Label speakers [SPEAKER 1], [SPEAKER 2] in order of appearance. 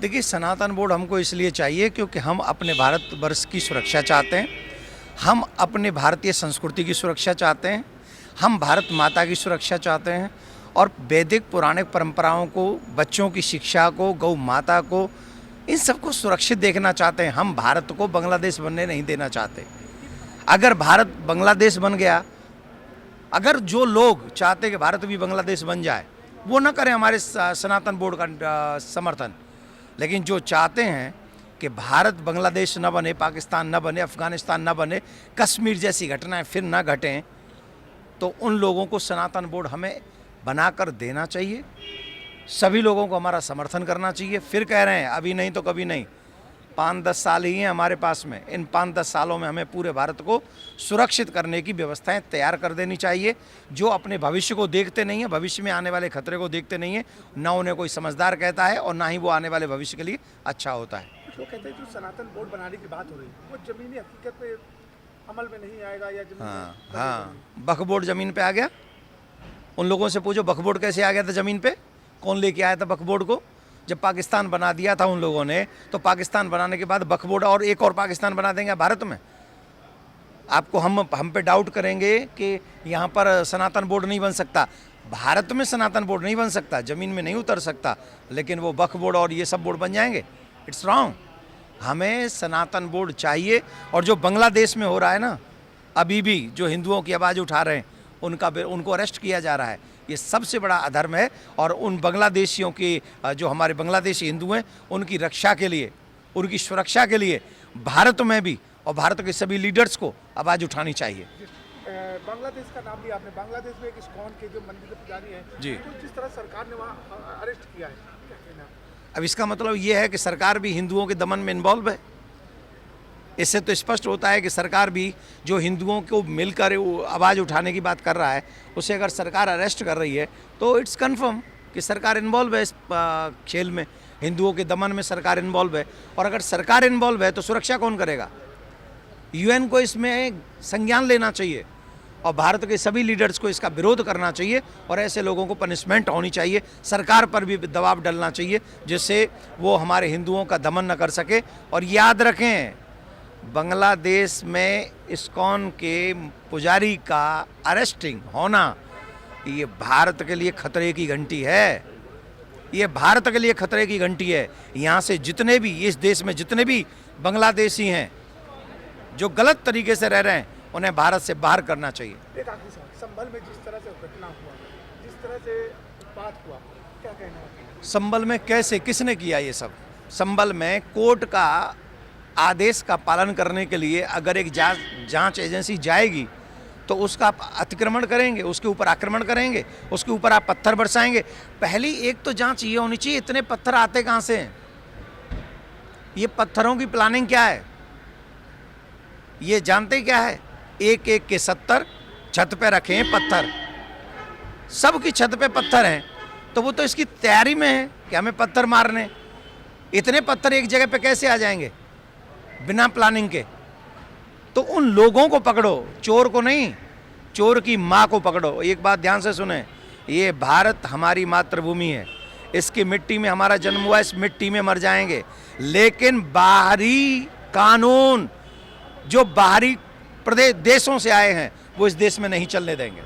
[SPEAKER 1] देखिए, सनातन बोर्ड हमको इसलिए चाहिए क्योंकि हम अपने भारतवर्ष की सुरक्षा चाहते हैं, हम अपने भारतीय संस्कृति की सुरक्षा चाहते हैं, हम भारत माता की सुरक्षा चाहते हैं और वैदिक पौराणिक परंपराओं को, बच्चों की शिक्षा को, गौ माता को, इन सबको सुरक्षित देखना चाहते हैं। हम भारत को बांग्लादेश बनने नहीं देना चाहते। अगर भारत बांग्लादेश बन गया, अगर जो लोग चाहते कि भारत भी बांग्लादेश बन जाए, वो ना करें हमारे सनातन बोर्ड का समर्थन। लेकिन जो चाहते हैं कि भारत बांग्लादेश न बने, पाकिस्तान न बने, अफगानिस्तान न बने, कश्मीर जैसी घटनाएं फिर न घटें, तो उन लोगों को सनातन बोर्ड हमें बनाकर देना चाहिए। सभी लोगों को हमारा समर्थन करना चाहिए। फिर कह रहे हैं अभी नहीं तो कभी नहीं, 5-10 साल ही हैं हमारे पास में। इन 5-10 सालों में हमें पूरे भारत को सुरक्षित करने की व्यवस्थाएं तैयार कर देनी चाहिए। जो अपने भविष्य को देखते नहीं है, भविष्य में आने वाले खतरे को देखते नहीं है, ना उन्हें कोई समझदार कहता है और ना ही वो आने वाले भविष्य के लिए अच्छा होता है।
[SPEAKER 2] कुछ लोग कहते हैं जो सनातन बोर्ड बनाने की बात हो रही है वो जमीनी हकीकत पे अमल में नहीं आएगा या जमीन
[SPEAKER 1] हाँ, वक्फ बोर्ड जमीन पे आ गया। उन लोगों से पूछो वक्फ बोर्ड कैसे आ गया था जमीन पे, कौन लेके आया था वक्फ बोर्ड को? जब पाकिस्तान बना दिया था उन लोगों ने, तो पाकिस्तान बनाने के बाद वक्फ बोर्ड और एक और पाकिस्तान बना देंगे भारत में। आपको हम पे डाउट करेंगे कि यहाँ पर सनातन बोर्ड नहीं बन सकता। भारत में सनातन बोर्ड नहीं बन सकता, ज़मीन में नहीं उतर सकता, लेकिन वो वक्फ बोर्ड और ये सब बोर्ड बन जाएंगे। It's wrong. हमें सनातन बोर्ड चाहिए। और जो बांग्लादेश में हो रहा है ना, अभी भी जो हिंदुओं की आवाज़ उठा रहे हैं, उनको अरेस्ट किया जा रहा है, ये सबसे बड़ा अधर्म है। और उन बांग्लादेशियों की, जो हमारे बांग्लादेशी हिंदू हैं, उनकी रक्षा के लिए, उनकी सुरक्षा के लिए भारत में भी और भारत के सभी लीडर्स को आवाज़ उठानी चाहिए।
[SPEAKER 2] बांग्लादेश का नाम लिया आपने। बांग्लादेश में एक इस्कॉन के जो मंदिर के पुजारी हैं
[SPEAKER 1] जी,
[SPEAKER 2] तो जिस तरह सरकार ने वहाँ अरेस्ट किया है, क्या कहना है?
[SPEAKER 1] अब इसका मतलब ये है कि सरकार भी हिंदुओं के दमन में इन्वॉल्व है। इससे तो स्पष्ट होता है कि सरकार भी जो हिंदुओं को मिलकर आवाज़ उठाने की बात कर रहा है, उसे अगर सरकार अरेस्ट कर रही है तो इट्स कन्फर्म कि सरकार इन्वॉल्व है इस खेल में। हिंदुओं के दमन में सरकार इन्वॉल्व है। और अगर सरकार इन्वॉल्व है तो सुरक्षा कौन करेगा? यूएन को इसमें संज्ञान लेना चाहिए और भारत के सभी लीडर्स को इसका विरोध करना चाहिए और ऐसे लोगों को पनिशमेंट होनी चाहिए। सरकार पर भी दबाव डालना चाहिए जिससे वो हमारे हिंदुओं का दमन न कर सके। और याद रखें, बांग्लादेश में इस्कॉन के पुजारी का अरेस्टिंग होना, ये भारत के लिए खतरे की घंटी है। ये भारत के लिए खतरे की घंटी है। यहाँ से जितने भी, इस देश में जितने भी बांग्लादेशी हैं जो गलत तरीके से रह रहे हैं, उन्हें भारत से बाहर करना चाहिए।
[SPEAKER 2] एक आखिरी सवाल, संभल में जिस तरह से घटना हुआ, जिस तरह से उत्पात हुआ, क्या कहना है?
[SPEAKER 1] संभल में कैसे, किसने किया ये सब? संभल में कोर्ट का आदेश का पालन करने के लिए अगर एक जांच एजेंसी जाएगी तो उसका आप अतिक्रमण करेंगे, उसके ऊपर आक्रमण करेंगे, उसके ऊपर आप पत्थर बरसाएंगे। पहली एक तो जांच ये होनी चाहिए, इतने पत्थर आते कहाँ से हैं? ये पत्थरों की प्लानिंग क्या है? ये जानते क्या है? एक एक के 70 छत पे रखे हैं पत्थर, सबकी छत पे पत्थर हैं, तो वो तो इसकी तैयारी में है कि हमें पत्थर मारने। इतने पत्थर एक जगह पे कैसे आ जाएंगे बिना प्लानिंग के? तो उन लोगों को पकड़ो, चोर को नहीं, चोर की माँ को पकड़ो। एक बात ध्यान से सुने, ये भारत हमारी मातृभूमि है, इसकी मिट्टी में हमारा जन्म हुआ, इस मिट्टी में मर जाएंगे। लेकिन बाहरी कानून जो बाहरी प्रदेश देशों से आए हैं, वो इस देश में नहीं चलने देंगे।